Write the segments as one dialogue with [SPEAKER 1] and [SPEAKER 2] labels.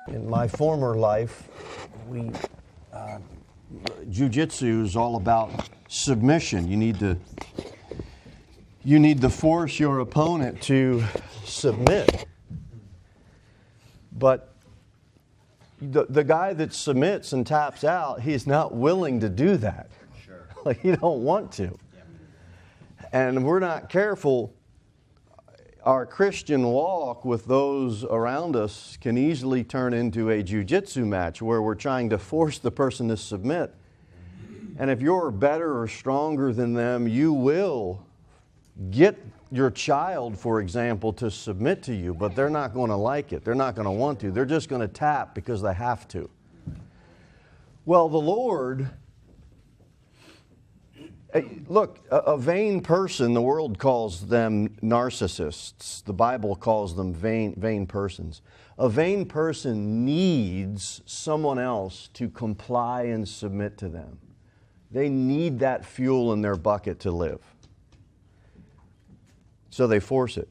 [SPEAKER 1] In my former life, jiu-jitsu is all about submission. You need to force your opponent to submit. But the guy that submits and taps out, he's not willing to do that.
[SPEAKER 2] Sure.
[SPEAKER 1] Like, he don't want to. And if we're not careful, our Christian walk with those around us can easily turn into a jiu-jitsu match where we're trying to force the person to submit. And if you're better or stronger than them, you will get your child, for example, to submit to you, but they're not going to like it. They're not going to want to. They're just going to tap because they have to. Well, the Lord, look, a vain person, the world calls them narcissists. The Bible calls them vain persons. A vain person needs someone else to comply and submit to them. They need that fuel in their bucket to live. So they force it.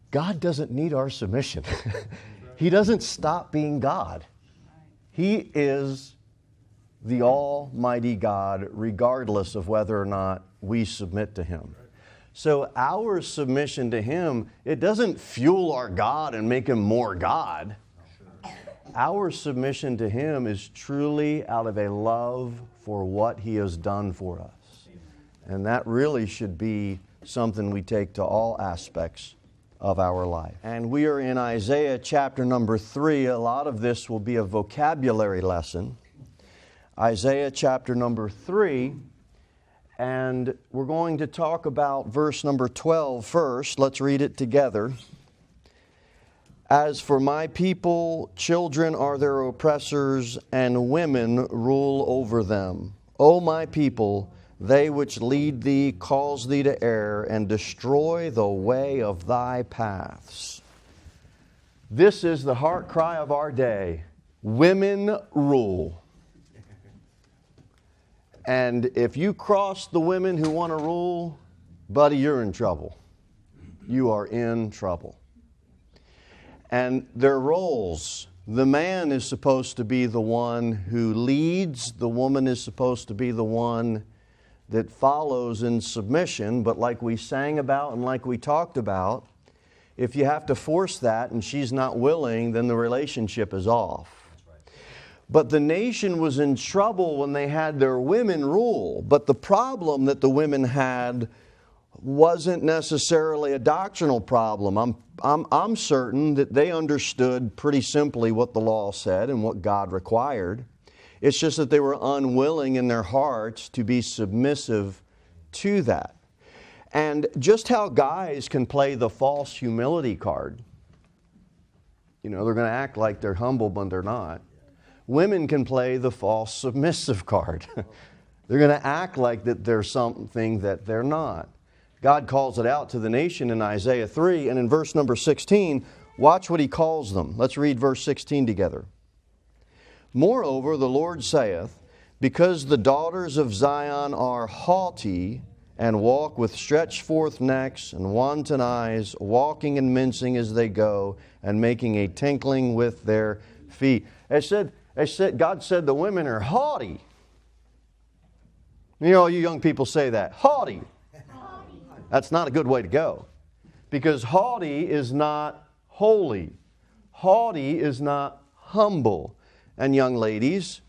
[SPEAKER 1] God doesn't need our submission. He doesn't stop being God. He is the Almighty God, regardless of whether or not we submit to Him. So our submission to Him, it doesn't fuel our God and make Him more God. Our submission to Him is truly out of a love for what He has done for us. And that really should be something we take to all aspects of our life. And we are in Isaiah chapter number 3. A lot of this will be a vocabulary lesson. Isaiah chapter number 3. And we're going to talk about verse number 12 first. Let's read it together. As for my people, children are their oppressors, and women rule over them. O my people, they which lead thee cause thee to err, and destroy the way of thy paths. This is the heart cry of our day. Women rule. And if you cross the women who want to rule, buddy, you're in trouble. You are in trouble. And their roles, the man is supposed to be the one who leads, the woman is supposed to be the one that follows in submission, but like we sang about and like we talked about, if you have to force that and she's not willing, then the relationship is off. But the nation was in trouble when they had their women rule. But the problem that the women had wasn't necessarily a doctrinal problem. I'm certain that they understood pretty simply what the law said and what God required. It's just that they were unwilling in their hearts to be submissive to that. And just how guys can play the false humility card. You know, they're going to act like they're humble, but they're not. Women can play the false submissive card. They're going to act like that they're something that they're not. God calls it out to the nation in Isaiah 3, and in verse number 16, watch what He calls them. Let's read verse 16 together. Moreover, the Lord saith, because the daughters of Zion are haughty, and walk with stretched forth necks and wanton eyes, walking and mincing as they go, and making a tinkling with their feet. God said the women are haughty. You know, you young people say that. Haughty. That's not a good way to go. Because haughty is not holy. Haughty is not humble. And young ladies,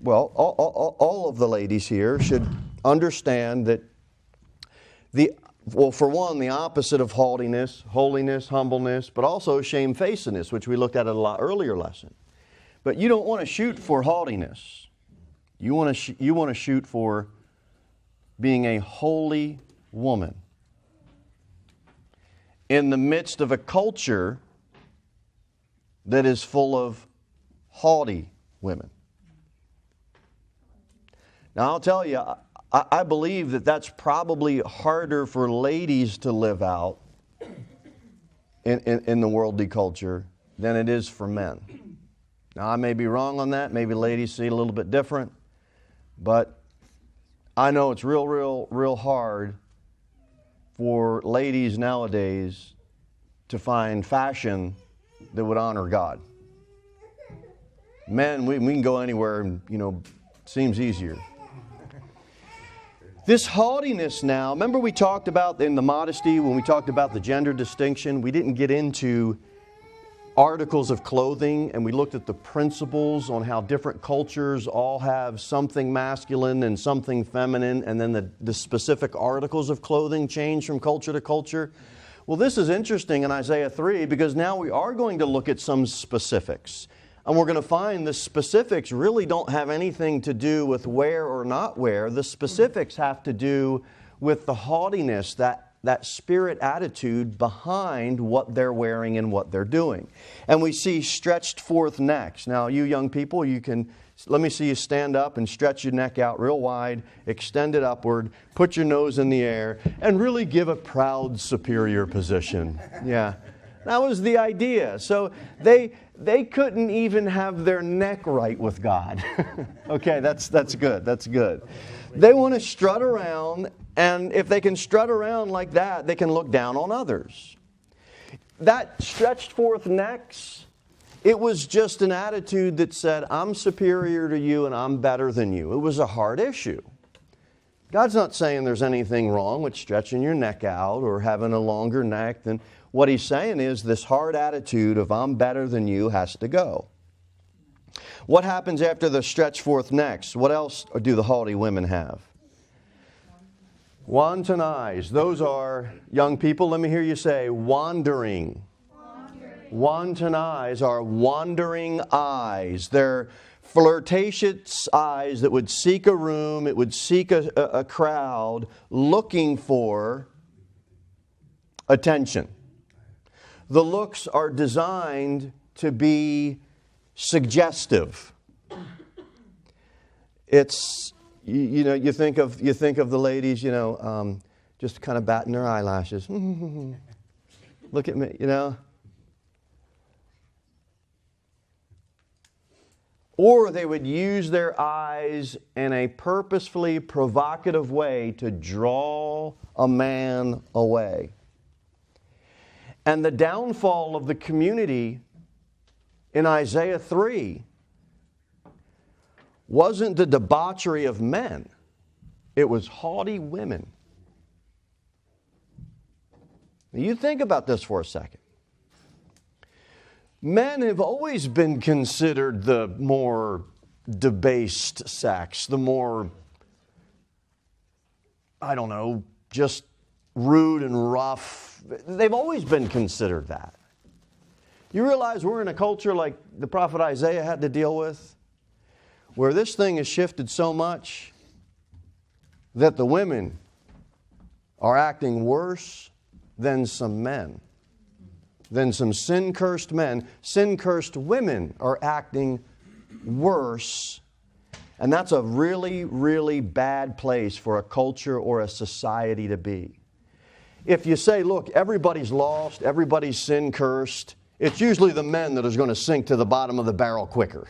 [SPEAKER 1] well, all of the ladies here should understand that for one, the opposite of haughtiness, holiness, humbleness, but also shamefacedness, which we looked at in a lot earlier lesson. But you don't want to shoot for haughtiness. You want to shoot for being a holy woman in the midst of a culture that is full of haughty women. Now, I'll tell you, I believe that that's probably harder for ladies to live out in the worldly culture than it is for men. Now, I may be wrong on that. Maybe ladies see it a little bit different. But I know it's real hard for ladies nowadays to find fashion that would honor God. Men, we can go anywhere and, seems easier. This haughtiness now, remember we talked about in the modesty, when we talked about the gender distinction, we didn't get into articles of clothing, and we looked at the principles on how different cultures all have something masculine and something feminine, and then the specific articles of clothing change from culture to culture. Well, this is interesting in Isaiah 3 because now we are going to look at some specifics. And we're going to find the specifics really don't have anything to do with wear or not wear. The specifics have to do with the haughtiness, that spirit attitude behind what they're wearing and what they're doing. And we see stretched forth necks. Now, you young people, let me see you stand up and stretch your neck out real wide, extend it upward, put your nose in the air, and really give a proud, superior position. Yeah, that was the idea. So they couldn't even have their neck right with God. Okay, that's good. That's good. They want to strut around, and if they can strut around like that, they can look down on others. That stretched forth necks, it was just an attitude that said, I'm superior to you and I'm better than you. It was a hard issue. God's not saying there's anything wrong with stretching your neck out or having a longer neck than what He's saying is this hard attitude of I'm better than you has to go. What happens after the stretched forth necks? What else do the haughty women have? Wanton eyes. Those are, young people, let me hear you say, wandering. Wanton eyes are wandering eyes. They're flirtatious eyes that would seek a room, it would seek a crowd looking for attention. The looks are designed to be suggestive. It's, you think of the ladies, just kind of batting their eyelashes. Look at me, Or they would use their eyes in a purposefully provocative way to draw a man away. And the downfall of the community in Isaiah 3 wasn't the debauchery of men. It was haughty women. Now you think about this for a second. Men have always been considered the more debased sex, the more, just rude and rough. They've always been considered that. You realize we're in a culture like the prophet Isaiah had to deal with, where this thing has shifted so much that the women are acting worse than some men. Than some sin-cursed men. Sin-cursed women are acting worse. And that's a really, really bad place for a culture or a society to be. If you say, look, everybody's lost, everybody's sin-cursed, it's usually the men that is going to sink to the bottom of the barrel quicker.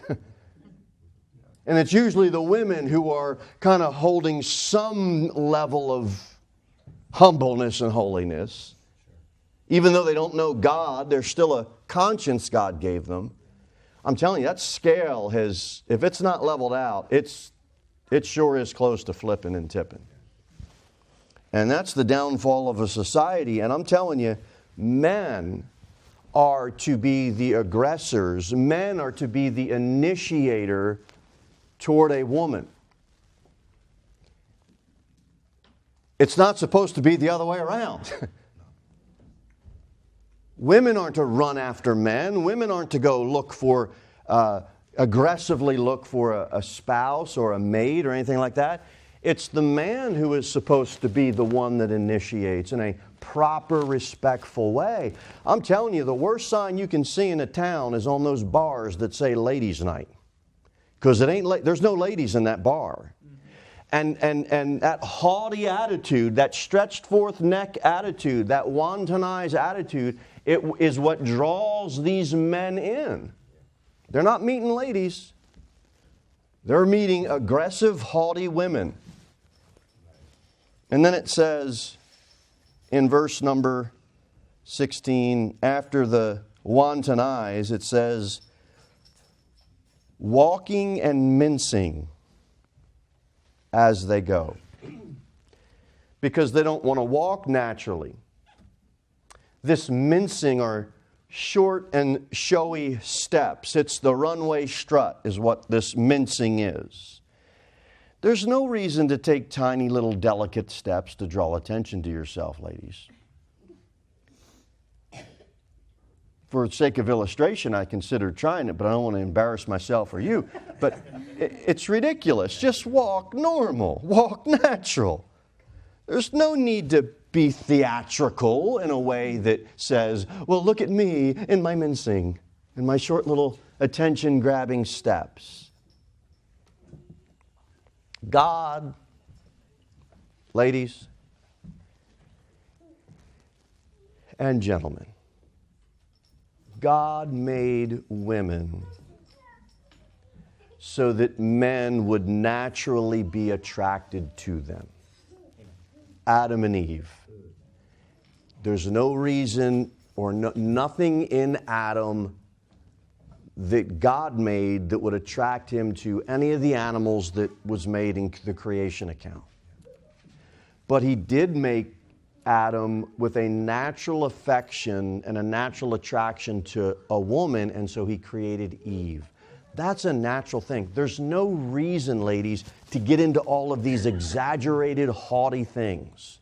[SPEAKER 1] And it's usually the women who are kind of holding some level of humbleness and holiness. Even though they don't know God, there's still a conscience God gave them. I'm telling you, that scale has, if it's not leveled out, it sure is close to flipping and tipping. And that's the downfall of a society. And I'm telling you, men are to be the aggressors. Men are to be the initiator toward a woman. It's not supposed to be the other way around. Women aren't to run after men. Women aren't to go aggressively look for a spouse or a mate or anything like that. It's the man who is supposed to be the one that initiates in a proper, respectful way. I'm telling you, the worst sign you can see in a town is on those bars that say ladies' night. Because there's no ladies in that bar. And that haughty attitude, that stretched forth neck attitude, that wanton eyes attitude, it is what draws these men in. They're not meeting ladies. They're meeting aggressive, haughty women. And then it says in verse number 16, after the wantonize, it says, walking and mincing as they go. Because they don't want to walk naturally. This mincing are short and showy steps. It's the runway strut is what this mincing is. There's no reason to take tiny little delicate steps to draw attention to yourself, ladies. For the sake of illustration, I considered trying it, but I don't want to embarrass myself or you. But it's ridiculous. Just walk normal. Walk natural. There's no need to be theatrical in a way that says, well, look at me in my mincing and my short little attention-grabbing steps. God, ladies and gentlemen, God made women so that men would naturally be attracted to them. Adam and Eve. There's no reason or nothing in Adam that God made that would attract him to any of the animals that was made in the creation account. But he did make Adam with a natural affection and a natural attraction to a woman, and so he created Eve. That's a natural thing. There's no reason, ladies, to get into all of these exaggerated, haughty things.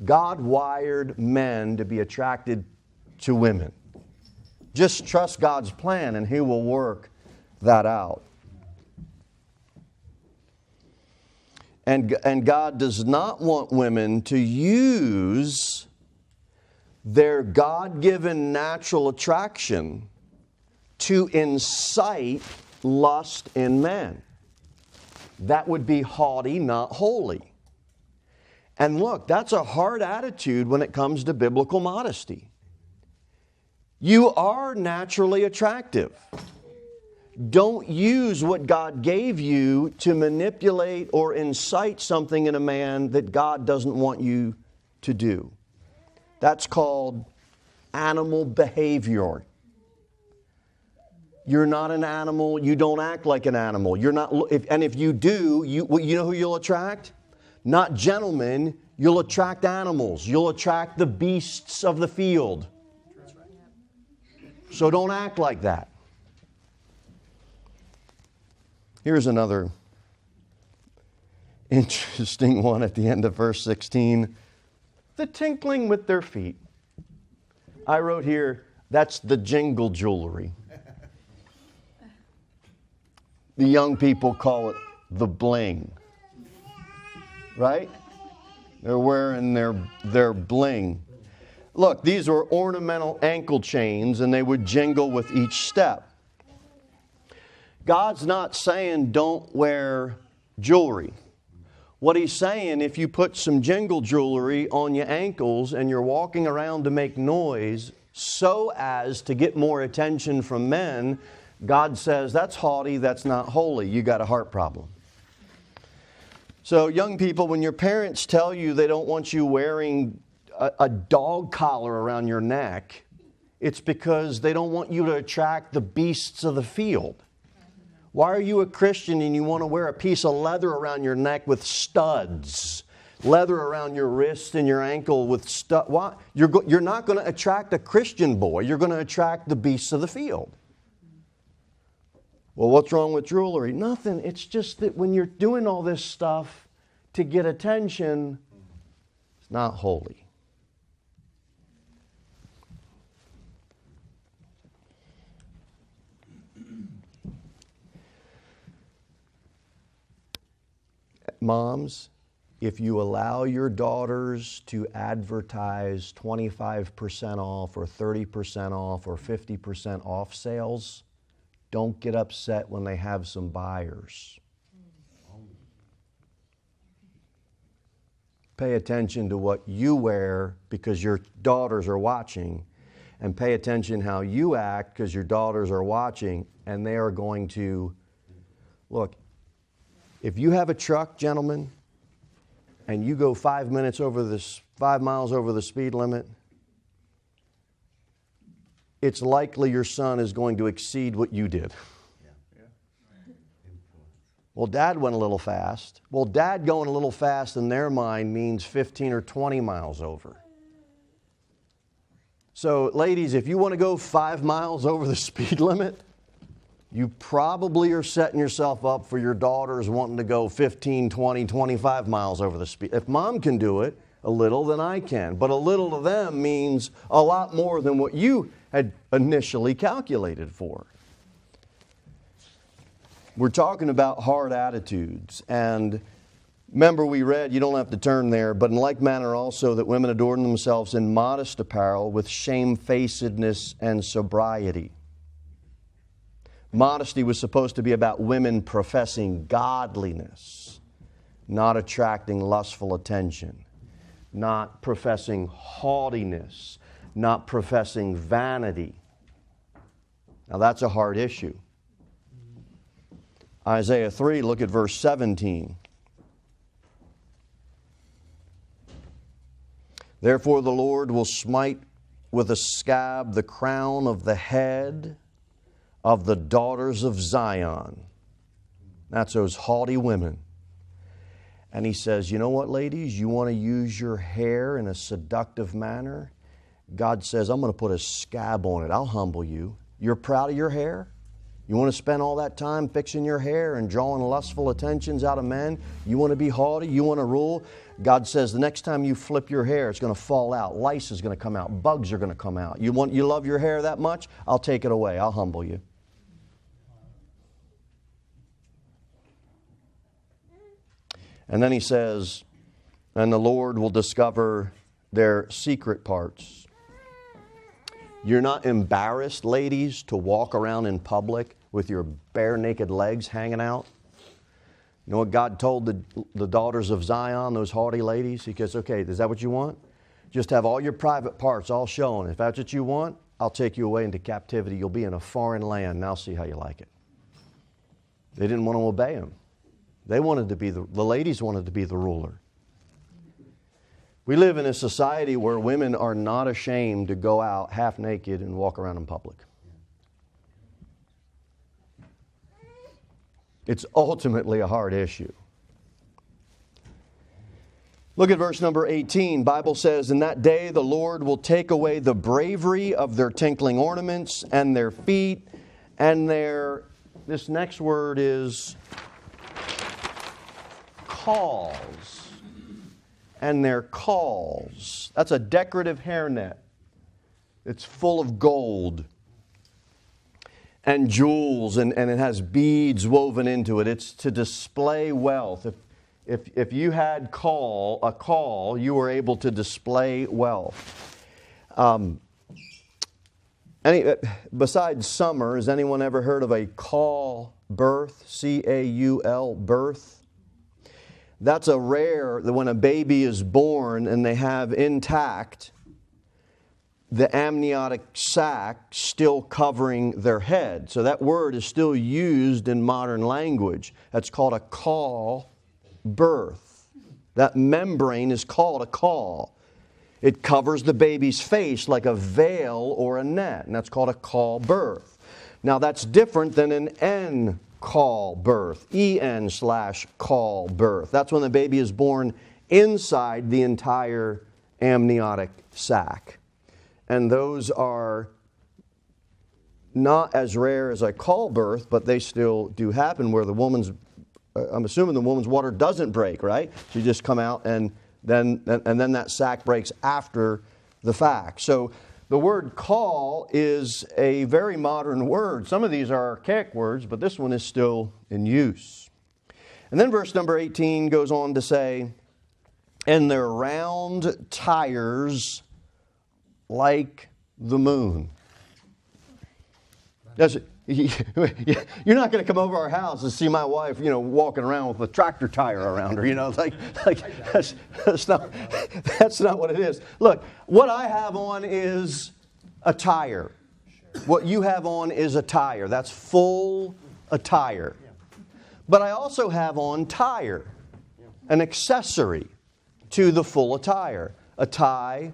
[SPEAKER 1] God wired men to be attracted to women. Just trust God's plan and He will work that out. And God does not want women to use their God-given natural attraction to incite lust in men. That would be haughty, not holy. And look, that's a hard attitude when it comes to biblical modesty. You are naturally attractive. Don't use what God gave you to manipulate or incite something in a man that God doesn't want you to do. That's called animal behavior. You're not an animal. You don't act like an animal. You're not. And if you do, you know who you'll attract? Not gentlemen. You'll attract animals. You'll attract the beasts of the field. So don't act like that. Here's another interesting one at the end of verse 16. The tinkling with their feet. I wrote here, that's the jingle jewelry. The young people call it the bling. Right? They're wearing their bling. Look, these were ornamental ankle chains, and they would jingle with each step. God's not saying don't wear jewelry. What He's saying, if you put some jingle jewelry on your ankles and you're walking around to make noise so as to get more attention from men, God says that's haughty, that's not holy. You got a heart problem. So young people, when your parents tell you they don't want you wearing a dog collar around your neck, it's because they don't want you to attract the beasts of the field. Why are you a Christian and you want to wear a piece of leather around your neck with studs? Leather around your wrist and your ankle with studs? Why? You're not going to attract a Christian boy. You're going to attract the beasts of the field. Well, what's wrong with jewelry? Nothing. It's just that when you're doing all this stuff to get attention, it's not holy. Moms, if you allow your daughters to advertise 25% off or 30% off or 50% off sales, don't get upset when they have some buyers. Pay attention to what you wear because your daughters are watching, and pay attention how you act because your daughters are watching, and they are going to look. If you have a truck, gentlemen, and you go 5 miles over the speed limit, it's likely your son is going to exceed what you did. Well, Dad went a little fast. Well, Dad going a little fast in their mind means 15 or 20 miles over. So, ladies, if you want to go 5 miles over the speed limit, you probably are setting yourself up for your daughters wanting to go 15, 20, 25 miles over the speed. If Mom can do it a little, then I can. But a little to them means a lot more than what you had initially calculated for. We're talking about hard attitudes. And remember we read, you don't have to turn there, but in like manner also that women adorn themselves in modest apparel with shamefacedness and sobriety. Modesty was supposed to be about women professing godliness, not attracting lustful attention, not professing haughtiness, not professing vanity. Now that's a hard issue. Isaiah 3, look at verse 17. Therefore the Lord will smite with a scab the crown of the head of the daughters of Zion. That's those haughty women. And he says, you know what, ladies? You want to use your hair in a seductive manner? God says, I'm going to put a scab on it. I'll humble you. You're proud of your hair? You want to spend all that time fixing your hair and drawing lustful attentions out of men? You want to be haughty? You want to rule? God says the next time you flip your hair, it's going to fall out. Lice is going to come out. Bugs are going to come out. You love your hair that much? I'll take it away. I'll humble you. And then he says, and the Lord will discover their secret parts. You're not embarrassed, ladies, to walk around in public with your bare naked legs hanging out? You know what God told the daughters of Zion, those haughty ladies? He goes, okay, is that what you want? Just have all your private parts all shown. If that's what you want, I'll take you away into captivity. You'll be in a foreign land, and I'll see how you like it. They didn't want to obey him. They wanted to be the ladies wanted to be the ruler. We live in a society where women are not ashamed to go out half naked and walk around in public. It's ultimately a hard issue. Look at verse number 18. Bible says, in that day the Lord will take away the bravery of their tinkling ornaments and their feet and their, this next word is calls. And their calls. That's a decorative hairnet. It's full of gold and jewels, and it has beads woven into it. It's to display wealth. If you had a call, you were able to display wealth. Besides summer, has anyone ever heard of a call birth? C-A-U-L, birth? That's a rare, that when a baby is born and they have intact the amniotic sac still covering their head. So that word is still used in modern language. That's called a call birth. That membrane is called a call. It covers the baby's face like a veil or a net, and that's called a call birth. Now that's different than an call birth, EN/call birth. That's when the baby is born inside the entire amniotic sac. And those are not as rare as a call birth, but they still do happen where the woman's, I'm assuming the woman's water doesn't break, right? She just come out and then that sac breaks after the fact. So the word call is a very modern word. Some of these are archaic words, but this one is still in use. And then verse number 18 goes on to say, and their round tires like the moon. You're not going to come over our house and see my wife, walking around with a tractor tire around her. That's not what it is. Look, what I have on is attire. What you have on is attire. That's full attire. But I also have on tire, an accessory to the full attire. A tie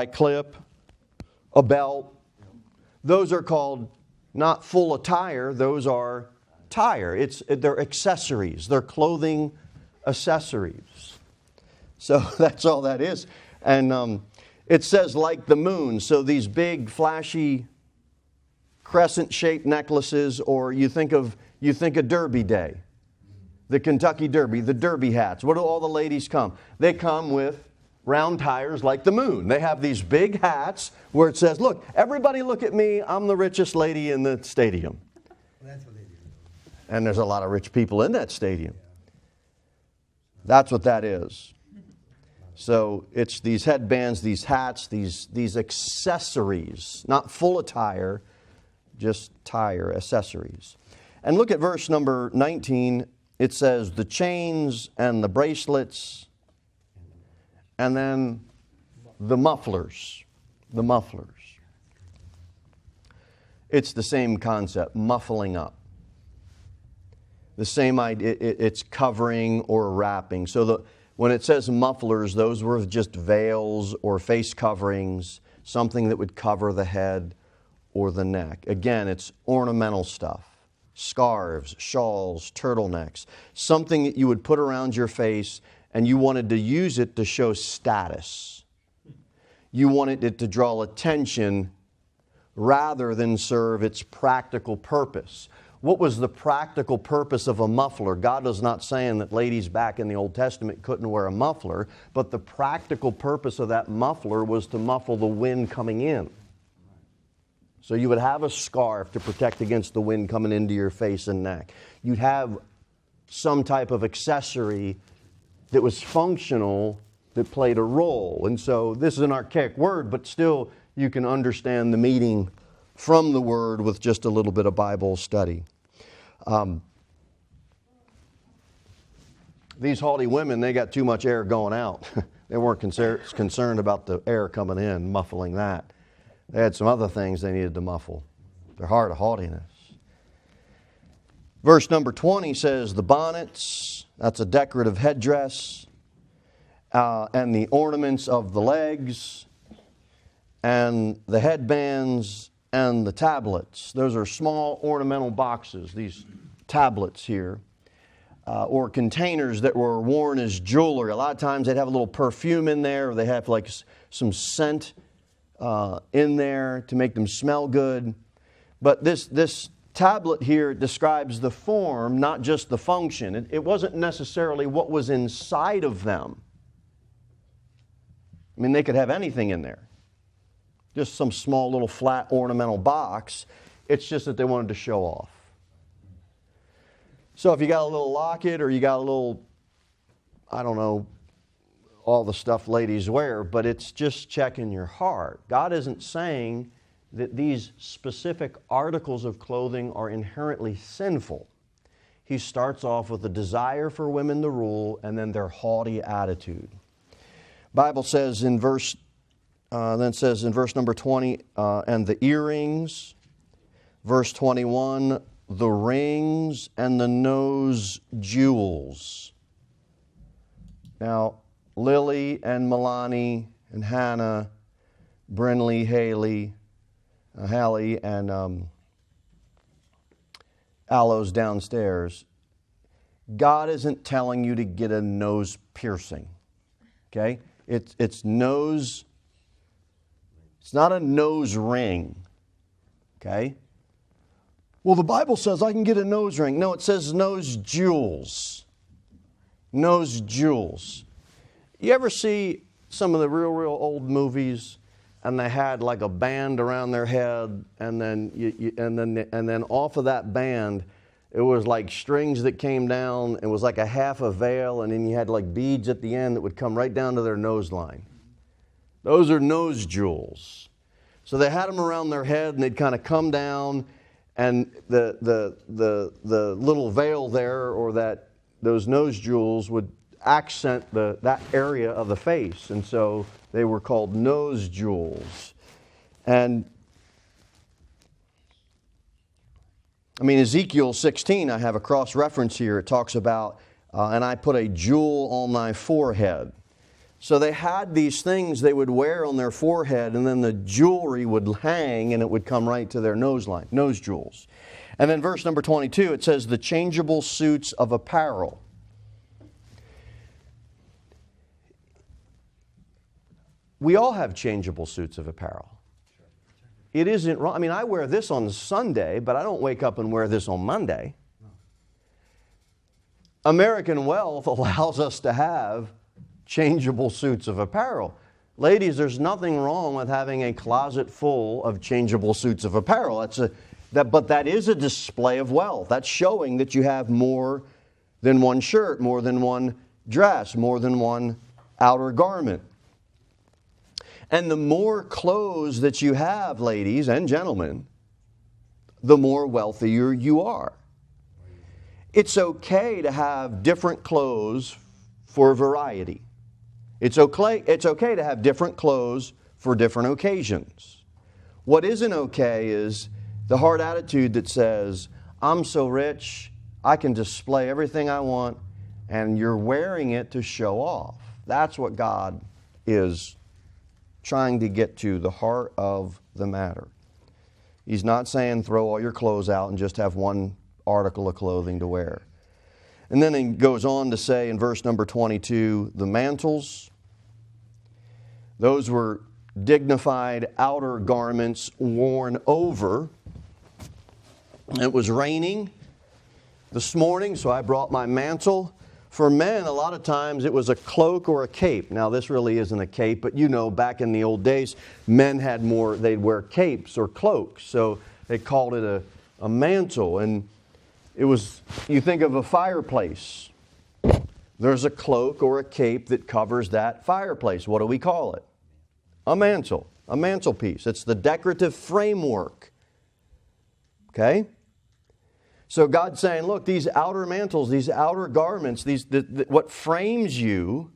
[SPEAKER 1] clip, a belt, Those are called not full attire, those are tire. They're accessories. They're clothing accessories. So that's all that is. And it says like the moon. So these big flashy crescent-shaped necklaces, or you think of Derby Day, the Kentucky Derby, the Derby hats. What do all the ladies come? They come with round tires like the moon. They have these big hats where it says, look, everybody look at me. I'm the richest lady in the stadium.
[SPEAKER 2] That's what they do.
[SPEAKER 1] And there's a lot of rich people in that stadium. That's what that is. So it's these headbands, these hats, these accessories, not full attire, just tire accessories. And look at verse number 19. It says the chains and the bracelets, and then the mufflers. The mufflers. It's the same concept, muffling up. The same idea, it's covering or wrapping. So when it says mufflers, those were just veils or face coverings, something that would cover the head or the neck. Again, it's ornamental stuff. Scarves, shawls, turtlenecks, something that you would put around your face, and you wanted to use it to show status. You wanted it to draw attention rather than serve its practical purpose. What was the practical purpose of a muffler? God is not saying that ladies back in the Old Testament couldn't wear a muffler, but the practical purpose of that muffler was to muffle the wind coming in. So you would have a scarf to protect against the wind coming into your face and neck. You'd have some type of accessory that was functional, that played a role. And so this is an archaic word, but still you can understand the meaning from the word with just a little bit of Bible study. These haughty women, they got too much air going out. They weren't concerned about the air coming in, muffling that. They had some other things they needed to muffle. Their heart of haughtiness. Verse number 20 says the bonnets, that's a decorative headdress, and the ornaments of the legs, and the headbands, and the tablets. Those are small ornamental boxes, these tablets here, or containers that were worn as jewelry. A lot of times they'd have a little perfume in there, or they have like some scent in there to make them smell good. But this tablet here describes the form, not just the function. It wasn't necessarily what was inside of them. I mean, they could have anything in there. Just some small little flat ornamental box. It's just that they wanted to show off. So if you got a little locket or you got a little, I don't know, all the stuff ladies wear, but it's just checking your heart. God isn't saying that these specific articles of clothing are inherently sinful. He starts off with a desire for women to rule and then their haughty attitude. Bible says in verse number 20, and the earrings. Verse 21, the rings and the nose jewels. Now, Lily and Milani and Hannah, Brinley, Hallie, and Aloes downstairs. God isn't telling you to get a nose piercing. Okay? It's nose. It's not a nose ring. Okay? Well, the Bible says I can get a nose ring. No, it says nose jewels. Nose jewels. You ever see some of the real old movies, and they had like a band around their head, and then off of that band, it was like strings that came down. It was like a half a veil, and then you had like beads at the end that would come right down to their nose line. Those are nose jewels. So they had them around their head, and they'd kind of come down, and the little veil there, or those nose jewels would accent that area of the face, and so they were called nose jewels. And I mean, Ezekiel 16, I have a cross reference here. It talks about, and I put a jewel on thy forehead. So they had these things they would wear on their forehead, and then the jewelry would hang and it would come right to their nose line, nose jewels. And then verse number 22, it says the changeable suits of apparel. We all have changeable suits of apparel. It isn't wrong. I mean, I wear this on Sunday, but I don't wake up and wear this on Monday. American wealth allows us to have changeable suits of apparel. Ladies, there's nothing wrong with having a closet full of changeable suits of apparel. But that is a display of wealth. That's showing that you have more than one shirt, more than one dress, more than one outer garment. And the more clothes that you have, ladies and gentlemen, the more wealthier you are. It's okay to have different clothes for variety. It's okay to have different clothes for different occasions. What isn't okay is the hard attitude that says, I'm so rich, I can display everything I want, and you're wearing it to show off. That's what God is trying to get to, the heart of the matter. He's not saying throw all your clothes out and just have one article of clothing to wear. And then he goes on to say in verse number 22, the mantles, those were dignified outer garments worn over. It was raining this morning, so I brought my mantle. For men, a lot of times it was a cloak or a cape. Now, this really isn't a cape, but you know, back in the old days, men had more, they'd wear capes or cloaks. So they called it a mantle. And it was, you think of a fireplace. There's a cloak or a cape that covers that fireplace. What do we call it? A mantle, a mantelpiece. It's the decorative framework. Okay? So God's saying, look, these outer mantles, these outer garments, what frames you,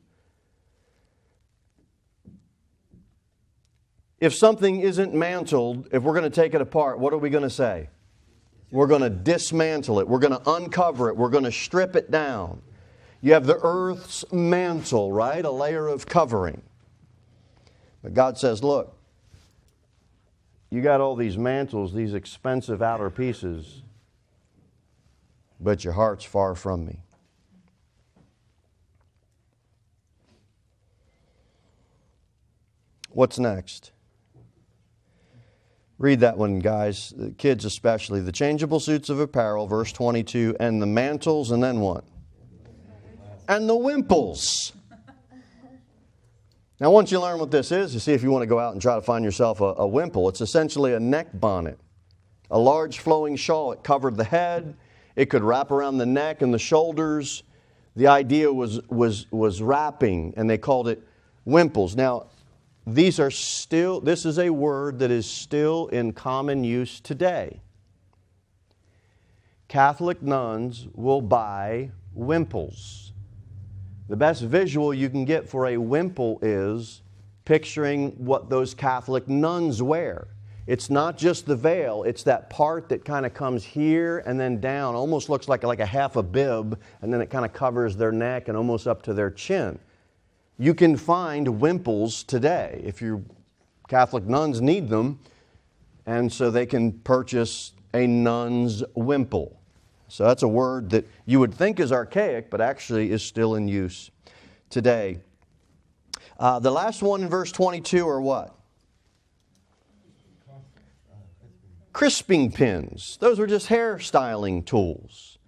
[SPEAKER 1] if something isn't mantled, if we're going to take it apart, what are we going to say? We're going to dismantle it. We're going to uncover it. We're going to strip it down. You have the earth's mantle, right? A layer of covering. But God says, look, you got all these mantles, these expensive outer pieces, but your heart's far from me. What's next? Read that one, guys. The kids especially. The changeable suits of apparel, verse 22, and the mantles, and then what? And the wimples. Now, once you learn what this is, you see if you want to go out and try to find yourself a wimple. It's essentially a neck bonnet. A large flowing shawl. It covered the head. It could wrap around the neck and the shoulders. The idea was wrapping, and they called it wimples. Now, this is a word that is still in common use today. Catholic nuns will buy wimples. The best visual you can get for a wimple is picturing what those Catholic nuns wear. It's not just the veil, it's that part that kind of comes here and then down, almost looks like a half a bib, and then it kind of covers their neck and almost up to their chin. You can find wimples today. If your Catholic nuns need them, and so they can purchase a nun's wimple. So that's a word that you would think is archaic, but actually is still in use today. The last one in verse 22 are what? Crisping pins. Those were just hair styling tools.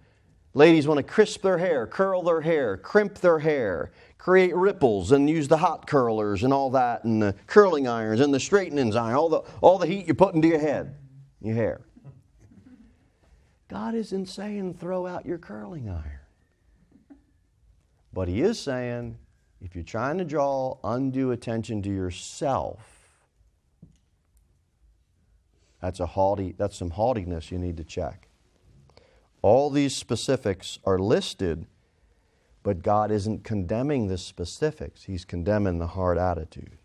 [SPEAKER 1] Ladies want to crisp their hair, curl their hair, crimp their hair, create ripples, and use the hot curlers and all that, and the curling irons and the straightening iron, all the heat you put into your head, your hair. God isn't saying throw out your curling iron. But He is saying if you're trying to draw undue attention to yourself, that's some haughtiness you need to check. All these specifics are listed, but God isn't condemning the specifics. He's condemning the hard attitude.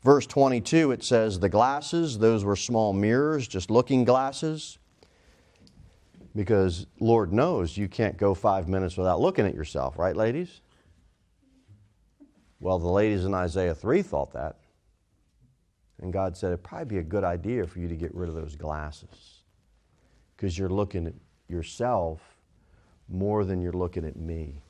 [SPEAKER 1] Verse 22, it says, the glasses, those were small mirrors, just looking glasses. Because Lord knows you can't go 5 minutes without looking at yourself, right, ladies? Well, the ladies in Isaiah 3 thought that. And God said, it'd probably be a good idea for you to get rid of those glasses. Because you're looking at yourself more than you're looking at me.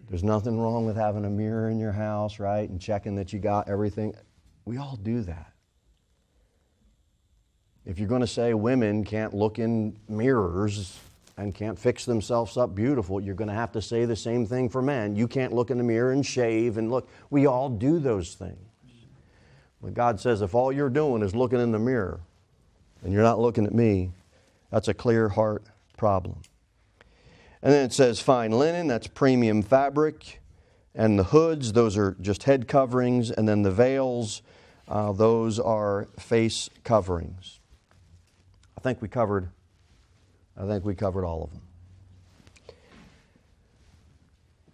[SPEAKER 1] There's nothing wrong with having a mirror in your house, right? And checking that you got everything. We all do that. If you're going to say women can't look in mirrors and can't fix themselves up beautiful, you're going to have to say the same thing for men. You can't look in the mirror and shave and look. We all do those things. But God says if all you're doing is looking in the mirror and you're not looking at me, that's a clear heart problem. And then it says fine linen, that's premium fabric. And the hoods, those are just head coverings. And then the veils, those are face coverings. I think we covered all of them.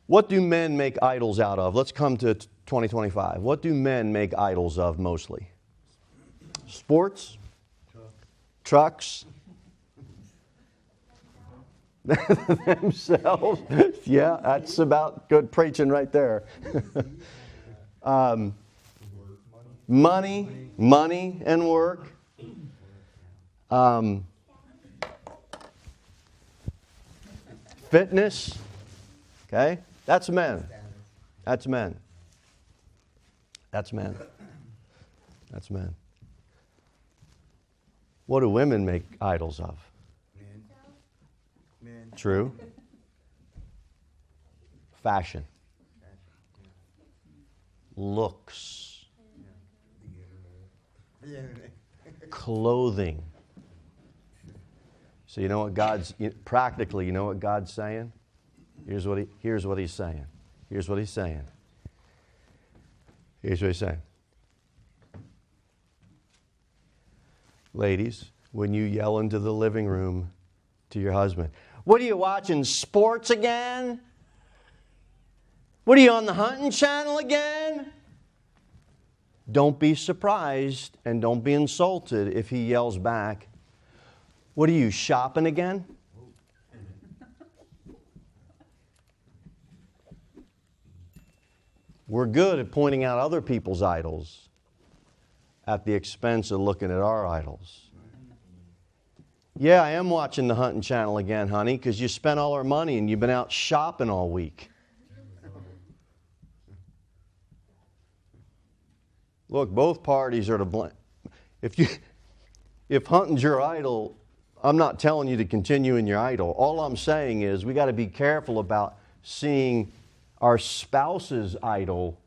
[SPEAKER 1] What do men make idols out of? Let's come to 2025. What do men make idols of mostly? Sports? Trucks? Themselves? Yeah, that's about good preaching right there. Money and work. Fitness. Okay? That's men. That's men. That's men. That's men. What do women make idols of? Men. True. Fashion. Looks. Clothing. So you know what God's practically, you know what God's saying? Here's what he's saying. Here's what he's saying. Here's what he's saying. Ladies, when you yell into the living room to your husband, what are you watching, sports again? What are you on the hunting channel again? Don't be surprised and don't be insulted if he yells back, what are you, shopping again? We're good at pointing out other people's idols at the expense of looking at our idols. Yeah, I am watching the hunting channel again, honey, because you spent all our money and you've been out shopping all week. Look, both parties are to blame. If hunting's your idol, I'm not telling you to continue in your idol. All I'm saying is we got to be careful about seeing our spouse's idol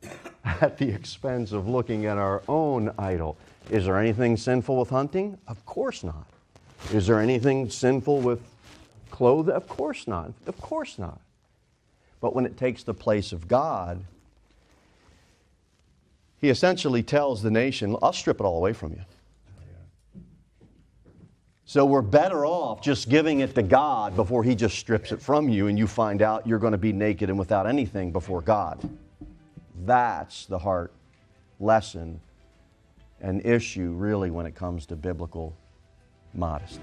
[SPEAKER 1] at the expense of looking at our own idol. Is there anything sinful with hunting? Of course not. Is there anything sinful with clothing? Of course not. Of course not. But when it takes the place of God, he essentially tells the nation, I'll strip it all away from you. So we're better off just giving it to God before he just strips it from you and you find out you're going to be naked and without anything before God. That's the heart lesson and issue really when it comes to biblical modesty.